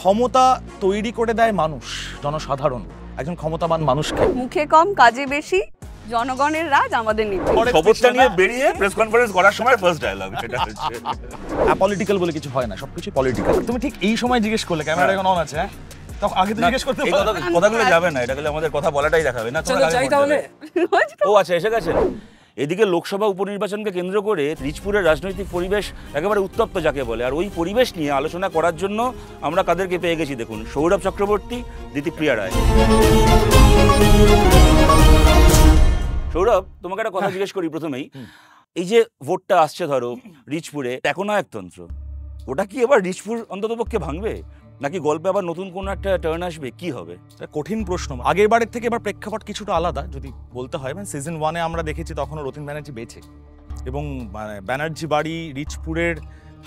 ক্ষমতা তৈরি করে দেয় মানুষ, জনসাধারণ, একজন ক্ষমতাবান মানুষকে। মুখে কম কাজে বেশি, জনগণের রাজ আমাদের নিতে। খবরটা নিয়ে বেরিয়ে প্রেস কনফারেন্স করার সময় ফার্স্ট ডায়লগ সেটা হচ্ছে অ্যাপলিটিক্যাল বলে কিছু হয় না, সবকিছু পলিটিক্যাল। তুমি ঠিক এই সময় জিজ্ঞেস করলে, ক্যামেরা এখন অন আছে, হ্যাঁ? তখন আগে তো জিজ্ঞেস করতে পারো। এই কথাগুলো যাবে না, এটা গেলে আমাদের কথা বলাটাই দেখাবে না। চলো যাই তাহলে। ও আচ্ছা, এসে গেছেন। এদিকে লোকসভা উপনির্বাচনকে কেন্দ্র করে রিচপুরের রাজনৈতিক পরিবেশ একেবারে উত্তপ্ত যাকে বলে, আর ওই পরিবেশ নিয়ে আলোচনা করার জন্য আমরা কাদেরকে পেয়ে গেছি দেখুন। সৌরভ চক্রবর্তী, দিতিপ্রিয়া রায়। সৌরভ, তোমাকে একটা কথা জিজ্ঞেস করি প্রথমেই। এই যে ভোটটা আসছে ধরো রিচপুরে, একনায়কতন্ত্র, ওটা কি এবার রিচপুর অন্ততপক্ষে ভাঙবে, নাকি গল্পে আবার নতুন কোনো একটা টার্ন আসবে, কি হবে? কঠিন প্রশ্ন। আগের বারের থেকে এবার প্রেক্ষাপট কিছুটা আলাদা যদি বলতে হয়। মানে সিজন 1-এ আমরা দেখেছি তখনও রতিন ব্যানার্জি বেঁচে, এবং মানে ব্যানার্জি বাড়ি রিচপুরের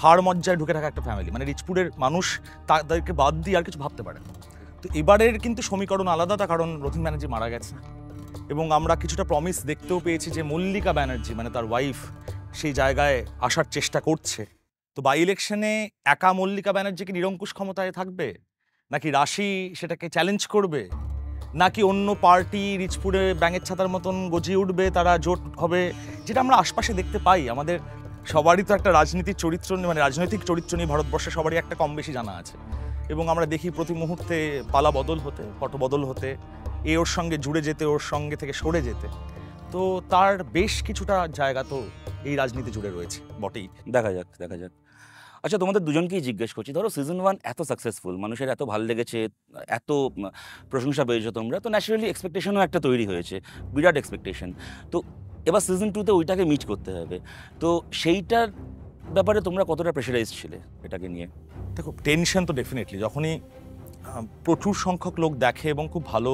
হাড় মজ্জায় ঢুকে থাকা একটা ফ্যামিলি, মানে রিচপুরের মানুষ তাদেরকে বাদ দিয়ে আর কিছু ভাবতে পারে না। তো এবারের কিন্তু সমীকরণ আলাদা, তার কারণ রতিন ব্যানার্জি মারা গেছে, এবং আমরা কিছুটা প্রমিস দেখতেও পেয়েছি যে মল্লিকা ব্যানার্জি মানে তার ওয়াইফ সেই জায়গায় আসার চেষ্টা করছে। তো বাই ইলেকশনে একা মল্লিকা ব্যানার্জি কি নিরঙ্কুশ ক্ষমতায় থাকবে, নাকি রাশি সেটাকে চ্যালেঞ্জ করবে, নাকি অন্য পার্টি রিচপুরে ব্যাঙের ছাতার মতন গজিয়ে উঠবে, তারা জোট হবে, যেটা আমরা আশপাশে দেখতে পাই। আমাদের সবারই তো একটা রাজনীতির চরিত্র, মানে রাজনৈতিক চরিত্র নিয়ে ভারতবর্ষে সবারই একটা কম বেশি জানা আছে, এবং আমরা দেখি প্রতি মুহূর্তে পালা বদল হতে, পট বদল হতে, এ ওর সঙ্গে জুড়ে যেতে, ওর সঙ্গে থেকে সরে যেতে। তো তার বেশ কিছুটা জায়গা তো এই রাজনীতি জুড়ে রয়েছে বটেই। দেখা যাক, দেখা যাক। আচ্ছা, তোমাদের দুজনকেই জিজ্ঞেস করছি, ধরো সিজন 1 এত সাকসেসফুল, মানুষের এত ভালো লেগেছে, এত প্রশংসা পেয়েছো তোমরা, তো ন্যাচারালি এক্সপেকটেশনও একটা তৈরি হয়েছে, বিরাট এক্সপেকটেশন। তো এবার সিজন 2-তে ওইটাকে মিট করতে হবে, তো সেইটার ব্যাপারে তোমরা কতটা প্রেশারাইজ ছিলে এটাকে নিয়ে? দেখো, টেনশন তো ডেফিনেটলি, যখনই প্রচুর সংখ্যক লোক দেখে এবং খুব ভালো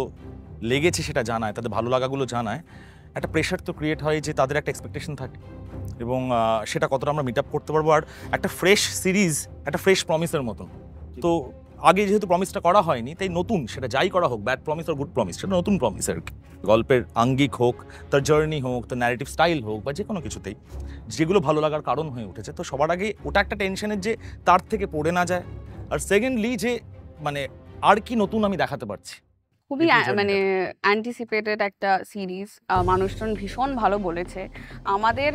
লেগেছে সেটা জানায়, তাদের ভালো লাগাগুলো জানায়, একটা প্রেশার তো ক্রিয়েট হয় যে তাদের একটা এক্সপেকটেশন থাকে, এবং সেটা কতটা আমরা মিট আপ করতে পারবো। আর একটা ফ্রেশ সিরিজ একটা ফ্রেশ প্রমিসের মতন, তো আগে যেহেতু প্রমিসটা করা হয়নি, তাই নতুন সেটা যাই করা হোক, ব্যাড প্রমিস আর গুড প্রমিস, সেটা নতুন প্রমিস আর কি। গল্পের আঙ্গিক হোক, তার জার্নি হোক, তার ন্যারেটিভ স্টাইল হোক, বা যে কোনো কিছুতেই যেগুলো ভালো লাগার কারণ হয়ে উঠেছে, তো সবার আগে ওটা একটা টেনশনের যে তার থেকে পড়ে না যায়। আর সেকেন্ডলি যে মানে আর কি নতুন আমি দেখাতে পারছি। খুবই মানে অ্যান্টিসিপেটেড একটা সিরিজ, মানুষজন ভীষণ ভালো বলেছে। আমাদের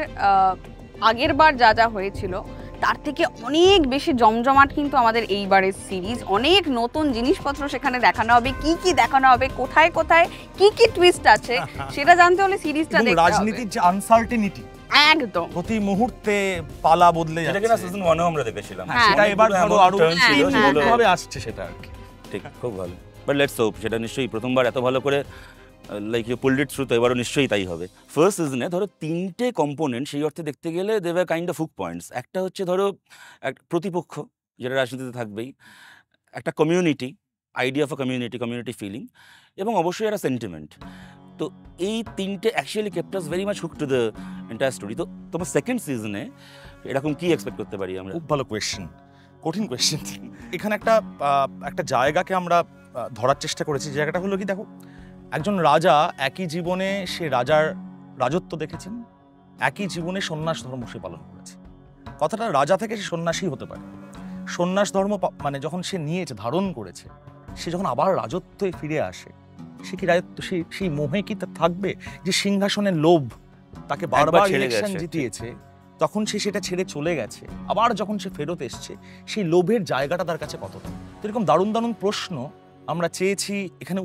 আগের বার যা যা হয়েছিল তার থেকে অনেক বেশি জমজমাট কিন্তু আমাদের এইবারের সিরিজ। অনেক নতুন জিনিসপত্র সেখানে দেখানো হবে, কি কি দেখানো হবে, কোথায় কোথায় কি কি টুইস্ট আছে সেটা জানতে হলে সিরিজটা দেখতে হবে। রাজনীতির যে আনসার্টেনিটি একদম প্রতি মুহূর্তে পালা বদলে যাচ্ছে, যেটা কিনা সিজন 1-এও আমরা দেখেছিলাম, সেটা এবার ধরো আরো ভালো ভাবে আসছে সেটা আর কি। ঠিক, খুব ভালো। বাট লেটস হোপ সেটা নিশ্চয়ই প্রথমবার এত ভালো করে like you pulled it through, তো এবারও নিশ্চয়ই তাই হবে। ফার্স্ট সিজনে ধরো 3টে কম্পোনেন্ট সেই অর্থে দেখতে গেলে they were kind of hook points. একটা হচ্ছে ধরো এক প্রতিপক্ষ, যেটা রাজনীতিতে থাকবেই, একটা community, idea of a community, community feeling, এবং অবশ্যই একটা সেন্টিমেন্ট। তো এই 3টে actually kept us very much hook to the entire story. তো তোমার সেকেন্ড সিজনে এরকম কি এক্সপেক্ট করতে পারি আমরা? খুব ভালো কোয়েশ্চেন, কঠিন কোয়েশ্চেন। এখানে একটা জায়গাকে আমরা ধরার চেষ্টা করেছি। জায়গাটা হলো কি, দেখো, একজন রাজা একই জীবনে সে রাজার রাজত্ব দেখেছেন, একই জীবনে সন্ন্যাস ধর্ম সে পালন করেছে। কথাটা রাজা থেকে সে সন্ন্যাসী হতে পারে। সন্ন্যাস ধর্ম মানে যখন সে নিয়েছে, ধারণ করেছে, সে যখন আবার রাজত্বে ফিরে আসে, সে কি রাজত্ব, সেই মোহে কি তার থাকবে? যে সিংহাসনের লোভ তাকে বারবার ইলেকশন জিতিয়েছে, তখন সে সেটা ছেড়ে চলে গেছে, আবার যখন সে ফেরত এসছে, সেই লোভের জায়গাটা তার কাছে কতটা? এরকম দারুণ দারুণ প্রশ্ন আমরা চেয়েছি এখানে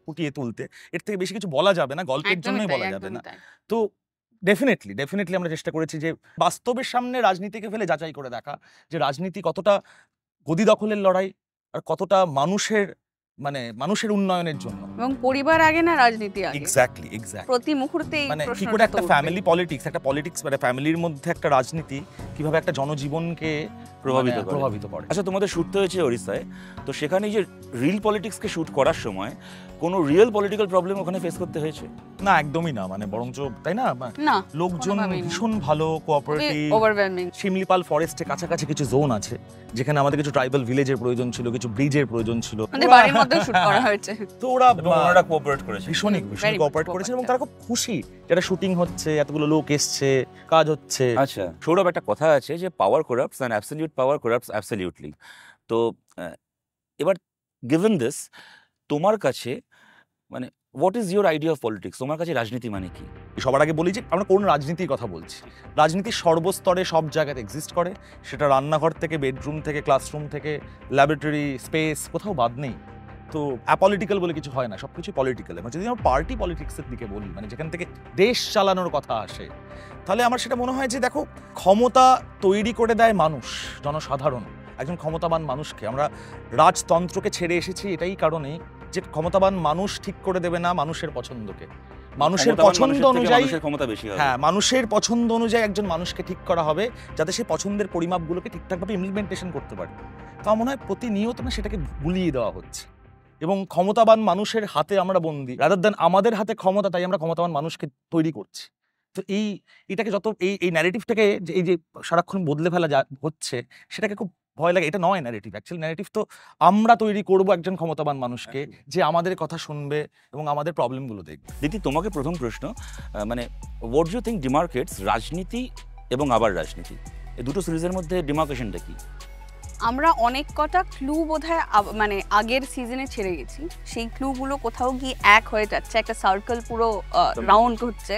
ফুটিয়ে তুলতে। এর থেকে বেশি কিছু বলা যাবে না, গল্পের জন্যই বলা যাবে না। তো ডেফিনেটলি আমরা চেষ্টা করেছি যে বাস্তবের সামনে রাজনীতিকে ফেলে যাচাই করে দেখা, যে রাজনীতি কতটা গদি দখলের লড়াই, আর কতটা মানুষের উন্নয়নের জন্য। এবং পরিবার আগে না রাজনীতি আগে। এক্স্যাক্টলি প্রতি মুহূর্তে মানে কি করে একটা ফ্যামিলি পলিটিক্স মানে ফ্যামিলির মধ্যে একটা রাজনীতি কিভাবে একটা জনজীবনকে প্রভাবিত করে। আচ্ছা, তোমাদের শুট হয়েছে ওড়িশায়, তো সেখানে যে রিয়েল পলিটিক্সকে শুট করার সময় কোনো রিয়েল পলিটিক্যাল প্রবলেম ওখানে ফেস করতে হয়েছে? না, একদমই না। মানে বরঞ্চ তাই না, লোকজন ভীষণ ভালো, কোঅপারেটিভ। শিমলিপাল ফরেস্টের কাছাকাছি কিছু জোন আছে যেখানে আমাদের কিছু ট্রাইবাল ভিলেজের প্রয়োজন ছিল, কিছু ব্রিজের প্রয়োজন ছিল, বাড়ির মধ্যে শুট করা হয়েছে। তো ওরা কোঅপারেট করেছে, ভীষণ কোঅপারেট করেছে, এবং তারা খুব খুশি যেটা শুটিং হচ্ছে, এতগুলো লোক এসছে, কাজ হচ্ছে। আচ্ছা সৌরভ, একটা কথা আছে যে power corrupts and absolute power corrupts absolutely. তো এবার গিভেন দিস, তোমার কাছে মানে what is your idea of politics? তোমার কাছে রাজনীতি মানে কি? সবার আগে বলি যে আমরা কোন রাজনীতির কথা বলছি। রাজনীতি সর্বস্তরে সব জায়গাতে এক্সিস্ট করে, সেটা রান্নাঘর থেকে বেডরুম থেকে ক্লাসরুম থেকে ল্যাবরেটরি স্পেস, কোথাও বাদ নেই। তো অ্যাপলিটিক্যাল বলে কিছু হয় না, সব কিছু পলিটিক্যাল। এবং যদি আমরা পার্টি পলিটিক্সের দিকে বলি, মানে যেখান থেকে দেশ চালানোর কথা আসে, তাহলে আমার সেটা মনে হয় যে দেখো, ক্ষমতা তৈরি করে দেয় মানুষ, জনসাধারণ, একজন ক্ষমতাবান মানুষকে। আমরা রাজতন্ত্রকে ছেড়ে এসেছি এটাই কারণে যে ক্ষমতাবান মানুষ ঠিক করে দেবে না মানুষের পছন্দকে। মানুষের ক্ষমতাবান পছন্দ মানুষের থেকে অনুযায়ী, মানুষের ক্ষমতা বেশি হবে। হ্যাঁ, মানুষের পছন্দ অনুযায়ী একজন মানুষকে ঠিক করা হবে যাতে সে পছন্দের পরিমাপগুলোকে ঠিকঠাকভাবে ইমপ্লিমেন্টেশন করতে পারে। তা মনে হয় প্রতিনিয়ত না সেটাকে ভুলিয়ে দেওয়া হচ্ছে, এবং ক্ষমতাবান মানুষের হাতে আমরা বন্দী, রাদার দেন আমাদের হাতে ক্ষমতা, তাই আমরা ক্ষমতাবান মানুষকে তৈরি করছি। তো এটাকে যত এই ন্যারেটিভটাকে এই যে সারাক্ষণ বদলে ফেলা হচ্ছে, সেটাকে খুব ভয় লাগে। এটা নয় ন্যারেটিভ, অ্যাকচুয়ালি ন্যারেটিভ তো আমরা তৈরি করব একজন ক্ষমতাবান মানুষকে, যে আমাদের কথা শুনবে এবং আমাদের প্রবলেমগুলো দেখবে। দিদি, তোমাকে প্রথম প্রশ্ন, মানে হোয়াট ডু ইউ থিঙ্ক ডিমার্কেটস রাজনীতি এবং আবার রাজনীতি, এই দুটো সিরিজের মধ্যে ডিমার্কেশনটা কি? আমরা অনেক কটা ক্লু বোধহয় মানে আগের সিজনে ছেড়ে গেছি, সেই ক্লুগুলো কোথাও গিয়ে এক হয়ে যাচ্ছে, একটা সার্কেল পুরো রাউন্ড হচ্ছে,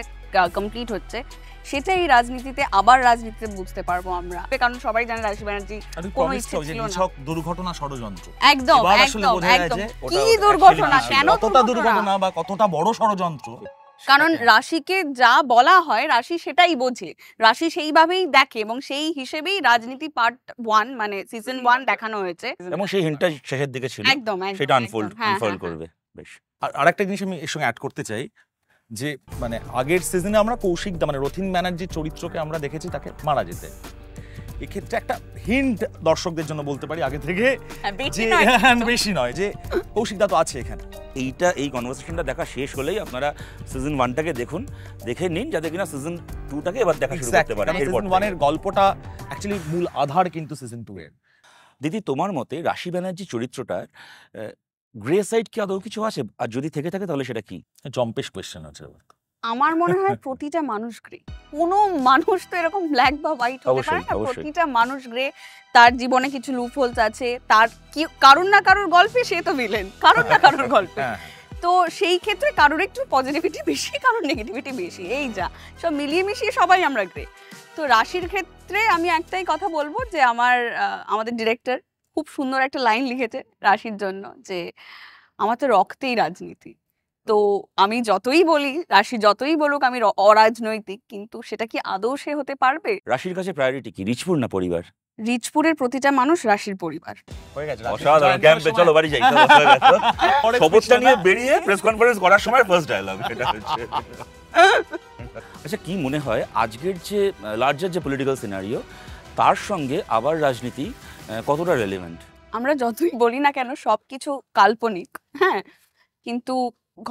কমপ্লিট হচ্ছে। সেটাই রাজনীতিতে, আবার রাজনীতিতে বুঝতে পারবো আমরা, কারণ সবাই জানে রাশি ব্যানার্জি কোনো ইচ্ছে ছিল না। দুর্ঘটনা ষড়যন্ত্র, একদম এবার আসলে একদম বোঝা যায় একদম। যে কি ওটা দুর্ঘটনা, actually কেন কতটা দুর্ঘটনা বা কতটা বড় ষড়যন্ত্র। কারণ রাশিকে যা বলা হয় রাশি সেটাই বোঝে, রাশি সেইভাবেই দেখে, এবং সেই হিসেবেই রাজনীতি পার্ট 1 মানে সিজন 1 দেখানো হয়েছে। এবং সেই হিন্টটা শেষের দিকে ছিল, একদম সেটা একদম, আনফোল্ড একদম। হ্যাঁ, হ্যাঁ, করবে। বেশ। আর আরেকটা জিনিস আমি এর সঙ্গে অ্যাড করতে চাই, যে মানে আগের সিজনে আমরা কৌশিক দা মানে রথীন ব্যানার্জির চরিত্রকে আমরা দেখেছি তাকে মারা যেতে। এক্ষেত্রে একটা হিন্ট দর্শকদের জন্য বলতে পারি আগে থেকে, হ্যাঁ, বেশি যে নয় বেশি নয়, যে কৌশিক দা তো আছে এখানে। এই কনভারসেশনটা দেখা শেষ হলেই আপনারা সিজন 1টাকে দেখে নিন, যাতে কিনা সিজন 2টাকে এবার দেখা শুরু করতে পারেন। সিজন 1 এর গল্পটা অ্যাকচুয়ালি মূল আধার কিন্তু সিজন 2 এর। দিদি, তোমার মতে রাশি ব্যানার্জি চরিত্রটার গ্রে সাইড কি আদৌ কিছু আছে? আর যদি থেকে থাকে তাহলে সেটা কি? জম্পেশ কোয়েশ্চেন আছে। আমার মনে হয় প্রতিটা মানুষ গ্রে, কোনো মানুষ তো এরকম ব্ল্যাক বা হোয়াইট হতে পারে না, অবশ্যই। প্রতিটা মানুষ গ্রে। তার জীবনে কিছু লুপহোলস আছে, তার কি কারুর না কারুর গল্পে সে তো ভিলেন, কারুর না কারুর গল্পে। হ্যাঁ, তো সেই ক্ষেত্রে কারোর একটু পজিটিভিটি বেশি, কারোর নেগেটিভিটি বেশি, এই যা সব মিলিয়ে মিশিয়ে সবাই আমরা গ্রে। তো রাশির ক্ষেত্রে আমি একটাই কথা বলবো, যে আমাদের ডিরেক্টর খুব সুন্দর একটা লাইন লিখেছে রাশির জন্য, যে আমার তো রক্তেই রাজনীতি। তো আমি যতই বলি, রাশি যতই বলুক আমি অরাজনৈতিক, কিন্তু সেটা কি আদৌ সে হতে পারবে? রাশির কাছে প্রায়োরিটি কি, রিচপুর না পরিবার? রিচপুরের প্রতিটা মানুষ রাশির পরিবার। হয়ে গেছে। অসাধারণ, ক্যাম্পে চলো বাড়ি যাই। খবরটা নিয়ে বেরিয়ে প্রেস কনফারেন্স করার সময় ফার্স্ট ডায়লগ এটা হচ্ছে। আচ্ছা, কি মনে হয় আজকের যে লার্জার যে পলিটিক্যাল সিনারিও, তার সঙ্গে আবার রাজনীতি কতটা রেলেভেন্ট? আমরা যতই বলি না কেন সবকিছু কাল্পনিক, হ্যাঁ, কিন্তু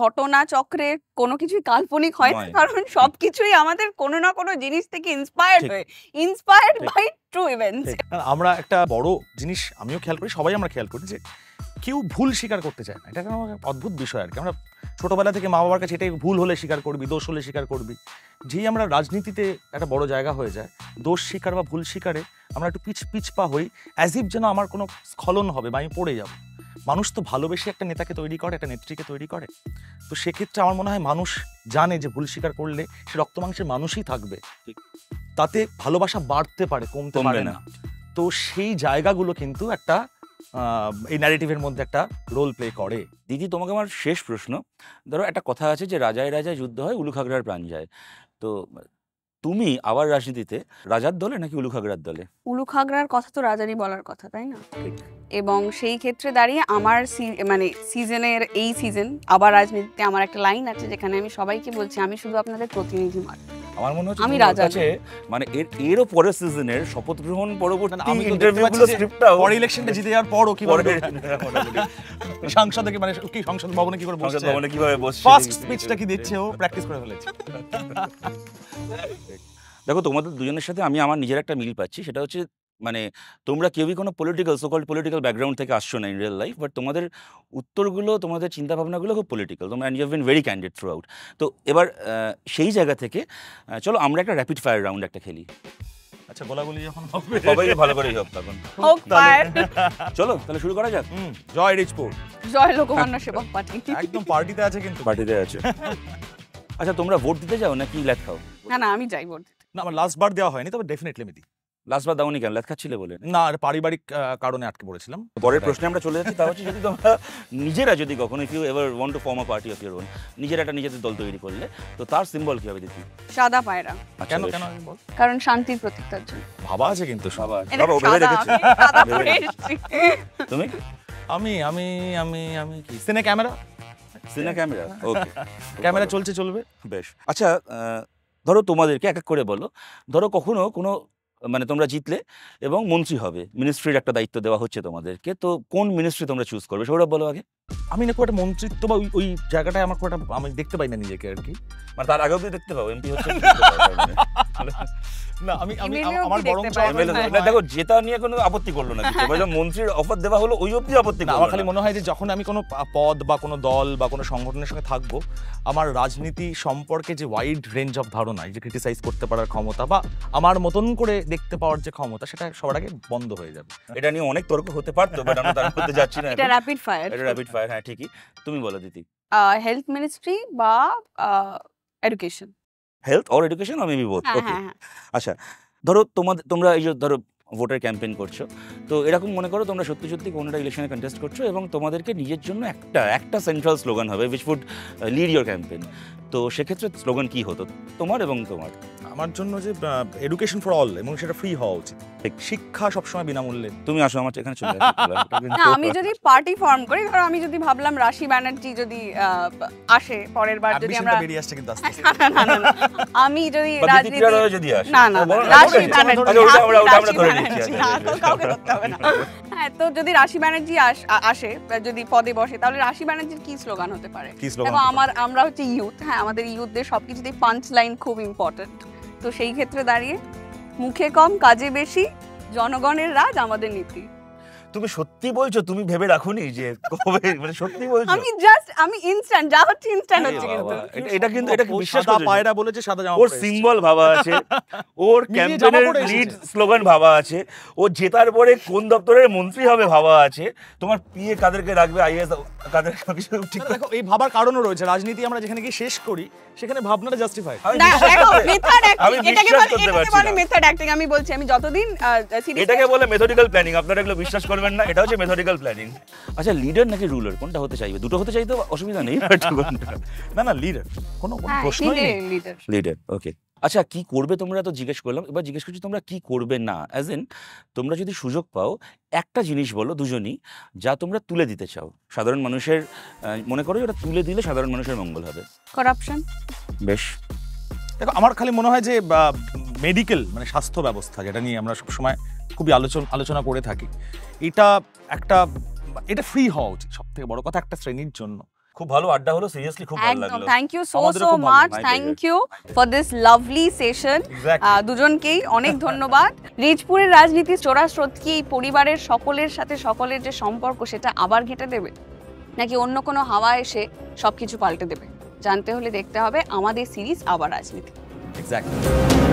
ঘটনা চক্রে কোনো কিছুই কাল্পনিক হয় না, নয়। কারণ সবকিছুই আমাদের কোনো না কোনো জিনিস থেকে ইন্সপায়ার্ড বাই ট্রু ইভেন্টস। আমরা একটা বড় জিনিস আমিও খেয়াল করি, সবাই আমরা খেয়াল করি, যে কেউ ভুল স্বীকার করতে চায় না। এটা একটা অদ্ভুত বিষয় আর কি। আমরা ছোটবেলা থেকে মা বাবার কাছে এটাই, ভুল হলে স্বীকার করবি, দোষ হলে স্বীকার করবি। যেই আমরা রাজনীতিতে একটা বড় জায়গা হয়ে যায়, দোষ স্বীকার বা ভুল স্বীকারে আমরা একটু পিছপা হই, অ্যাজ ইফ যেন আমার কোনো স্খলন হবে বা আমি পড়ে যাব। মানুষ তো ভালোবেসে একটা নেতাকে তৈরি করে, একটা নেত্রীকে তৈরি করে। তো সেক্ষেত্রে আমার মনে হয় মানুষ জানে যে ভুল স্বীকার করলে সে রক্তমাংসের মানুষই থাকবে, তাতে ভালোবাসা বাড়তে পারে, কমতে পারে না। তো সেই জায়গাগুলো কিন্তু একটা এই ন্যারেটিভের মধ্যে একটা রোল প্লে করে। দিদি, তোমাকে আমার শেষ প্রশ্ন, ধরো একটা কথা আছে যে রাজায় রাজায় যুদ্ধ হয়, উলুখাগড়ার প্রাণ যায়। তো তুমি আবার রাজনীতিতে রাজার দলে নাকি উলুখাগড়ার দলে? উলুখাগড়ার কথা তো রাজারই বলার কথা, তাই না? এবং সেই ক্ষেত্রে দাঁড়িয়ে আমার মানে সিজনের এই সিজন আবার রাজনীতিতে আমার একটা লাইন আছে, যেখানে আমি সবাইকে বলছি আমি শুধু আপনাদের প্রতিনিধি মাত্র। আমার মনে হচ্ছে আমি তোমার রাজা কাছে মানে এরও পরের সিজনের শপথ গ্রহণ পরবর্তী আমি তো ইন্টারভিউগুলো স্ক্রিপ্টটাও পরে ইলেকশনটা জিতে যাওয়ার পরও কিভাবে মোটামুটি সংসদে মানে কি সংসদ ভবনে কি করে সংসদ বসছে, ভবনে কিভাবে বসছে, ফার্স্ট স্পিচটা কি দিচ্ছে ও প্র্যাকটিস করে ফেলেছে। দেখো, তোমাদের দুজনের সাথে আমি আমার নিজের একটা মিল পাচ্ছি, সেটা হচ্ছে মানে তোমরা কেউই কোনো পলিটিক্যাল ব্যাকগ্রাউন্ড থেকে আসছো না ইন রিয়েল লাইফ, বাট তোমাদের উত্তরগুলো, তোমাদের চিন্তাভাবনাগুলো খুব পলিটিক্যাল, তোমরা and you have been very candid throughout. তো এবার সেই জায়গা থেকে চলো আমরা একটা র্যাপিড ফায়ার রাউন্ড একটা খেলি। আচ্ছা গোলাগুলি যখন হবে সবাই ভালো করেই হোক তখন। হোক ফায়ার। চলো তাহলে শুরু করা যাক। জয় রিচপুর জয় লোকমান্য সেবক পার্টি। একদম পার্টিতে আছে কিন্তু পার্টিতে আছে। আচ্ছা তোমরা ভোট দিতে যাও নাকি ল্যাথ খাও? না না আমি যাই ভোট দিতে। না আমার লাস্ট বার দেওয়া হয়নি, তবে ডেফিনেটলি আমি দিই। লাস্ট বার দাওনি কেন? ল্যাথ খাচ্ছিলে বলে? না আর পারিবারিক কারণে আটকে পড়েছিলাম। পরের প্রশ্নে আমরা চলে যাচ্ছি, তা হচ্ছে যদি তোমরা নিজেরা যদি কখনো if you ever want to form a party of your own, নিজের একটা নিজেদের দল তৈরি করলে, তো তার সিম্বল কি হবে দিদি? সাদা পায়রা। আচ্ছা, কেন বেশ। কেন আমি বল, কারণ শান্তির প্রতীক তার জন্য। ভাবা আছে কিন্তু সব। বাবা এটা বাবা ও ভেবে সাদা, রেখেছে। আমি সাদা ভেবে পরে রেখেছে। এসেছি। তুমি আমি আমি আমি আমি কি সিনে ক্যামেরা সিনে ক্যামেরা? ওকে, ক্যামেরা চলছে চলবে। বেশ। আচ্ছা ধরো তোমাদেরকে এক এক করে বলো, ধরো কখনো কোনো মানে তোমরা জিতলে এবং মন্ত্রী হবে, মিনিস্ট্রির একটা দায়িত্ব দেওয়া হচ্ছে তোমাদেরকে, তো কোন মিনিস্ট্রি তোমরা চুজ করবে? সৌরভ বলো আগে। আমি না খুব একটা মন্ত্রিত্ব বা ওই জায়গাটায় আমার খুব একটা আমি দেখতে পাই না নিজেকে আর কি। মানে তার আগে অব্দি দেখতে পাবো এমপি হচ্ছে। না আমি আমি MLA আমার অবধি বরং দেখতে পাই। না, দেখো জেতা নিয়ে কোনো আপত্তি করলো না কিছু, এবার যখন মন্ত্রীর অফার দেওয়া হলো ওই অব্দি আপত্তি না, করলো আমার খালি না। মনে হয় যে যখন আমি কোনো পদ বা কোনো দল বা কোনো সংগঠনের সঙ্গে থাকবো, আমার রাজনীতি সম্পর্কে যে ওয়াইড রেঞ্জ অফ ধারণা, এই যে ক্রিটিসাইজ করতে পারার ক্ষমতা বা আমার মতন করে দেখতে পাওয়ার যে ক্ষমতা, সেটা সবার আগে বন্ধ হয়ে যাবে। এটা নিয়ে অনেক তর্ক হতে পারতো, বাট আমরা তার মধ্যে যাচ্ছি না। এটা র্যাপিড ফায়ার। এটা র্যাপিড ফায়ার, হ্যাঁ ঠিকই। তুমি বলো দিদি। হেলথ মিনিস্ট্রি বা এডুকেশন। হেলথ অর এডুকেশন আর মেবি বোথ? হ্যাঁ ওকে, হ্যাঁ হ্যাঁ। আচ্ছা ধরো তোমরা এই যে ধরো ভোটার ক্যাম্পেইন করছো, তো এরকম মনে করো তোমরা সত্যি সত্যি কোনোটা ইলেকশনে কন্টেস্ট করছো এবং তোমাদেরকে নিজের জন্য একটা সেন্ট্রাল স্লোগান হবে which would lead your campaign, তো সেক্ষেত্রে স্লোগান কি হতো তোমার এবং তোমার? আমার জন্য যে এডুকেশন ফর অল, এবং সেটা ফ্রি হওয়া উচিত। শিক্ষা সবসময় বিনামূল্যে। তুমি আসো আমার এখানে চলে আসো। এটা কিন্তু- না আমি যদি পার্টি ফর্ম করি, ধরো আমি যদি ভাবলাম রাশি ব্যানার্জি যদি আসে পরের বার, যদি আমরা Ambition-টা বেরিয়ে আসছে কিন্তু আস্তে আস্তে। না, না, না, আমি যদি বা রাজনীতি দিতিপ্রিয়া রায় যদি আসে। না না বলো না, রাশি ওটা- ব্যানার্জি, আচ্ছা, ওটা আমরা রাশি ধরে ব্যানার্জি, নিচ্ছি, না, আচ্ছা, কাউকে ধরতে হবে না। হ্যাঁ, তো যদি রাশি ব্যানার্জি আসে বা যদি পদে বসে, তাহলে রাশি ব্যানার্জির কি স্লোগান হতে পারে? কি স্লোগান? দেখো আমরা হচ্ছে ইউথ, হ্যাঁ আমাদের ইউথদের সবকিছুতেই পাঞ্চ লাইন খুব ইম্পর্টেন্ট। তো সেই ক্ষেত্রে দাঁড়িয়ে মুখে কম কাজে বেশি, জনগণের রাজ আমাদের নীতি। তুমি সত্যি বলছো? তুমি ভেবে রাখোনি যে কবে, মানে সত্যি বলছো? আমি ইনস্ট্যান্ট যা হচ্ছে ইনস্ট্যান্ট আরে হচ্ছে কিন্তু। বাবা, এটা কিন্তু এটা ও বিশ্বাস সাদা করো। পায়রা বলেছে, সাদা জামা ওর পরে এসেছে। সিম্বল ভাবা আছে, ওর মিলিয়ে জামা ক্যাম্পেইনের পরে এসেছে। লিড স্লোগান ভাবা আছে, ও জেতার পরে কোন দপ্তরের মন্ত্রী হবে ভাবা আছে, তোমার পিএ কাদেরকে রাখবে, আইএস কাদের কিছু ঠিক না, দেখো এই ভাবার কারণও রয়েছে। রাজনীতি আমরা যেখানে গিয়ে শেষ করি, সেখানে ভাবনাটা জাস্টিফাই। আমি না, বিশ্বাস দেখো, করতে- method acting, আমি এটাকে বিশ্বাস বলে- করতে এটাকে পারছি বলে না। method acting। আমি বলছি, আমি যতদিন series এটাকে বলে মেথডিক্যাল প্ল্যানিং, আপনারা এগুলো বিশ্বাস করবেন না, এটা হচ্ছে মেথডিক্যাল প্ল্যানিং। আচ্ছা লিডার নাকি রুলার, কোনটা হতে চাইবে? দুটো হতে চাইতে অসুবিধা নেই, না না লিডার, কোনো হ্যাঁ, প্রশ্নই নেই। leader। লিডার। ওকে, আচ্ছা কি করবে তোমরা তো জিজ্ঞেস করলাম, এবার জিজ্ঞেস করছি তোমরা কি করবে না, অ্যাজ ইন তোমরা যদি সুযোগ পাও একটা জিনিস বলো দুজনই, যা তোমরা তুলে দিতে চাও সাধারণ মানুষের, মনে করো এটা তুলে দিলে সাধারণ মানুষের মঙ্গল হবে। Corruption। বেশ। দেখো আমার খালি মনে হয় যে মেডিকেল মানে স্বাস্থ্য ব্যবস্থা, যেটা নিয়ে আমরা সবসময় খুবই আলোচনা করে থাকি, এটা ফ্রি হওয়া উচিত। সব থেকে বড় কথা একটা শ্রেণীর জন্য। খুব ভালো আড্ডা হলো, সিরিয়াসলি খুব ভালো একদম, লাগলো। থ্যাংক ইউ সো আমাদেরও খুব ভালো, much, my thank you for this lovely session. Exactly. দুজনকেই অনেক ধন্যবাদ। রিচপুরের রাজনীতি চোরা স্রোত কি এই পরিবারের সকলের সাথে সকলের যে সম্পর্ক, সেটা আবার ঘেঁটে দেবে, নাকি অন্য কোনো হাওয়া এসে সবকিছু পাল্টে দেবে? জানতে হলে দেখতে হবে আমাদের সিরিজ আবার রাজনীতি। এক্স্যাক্টলি।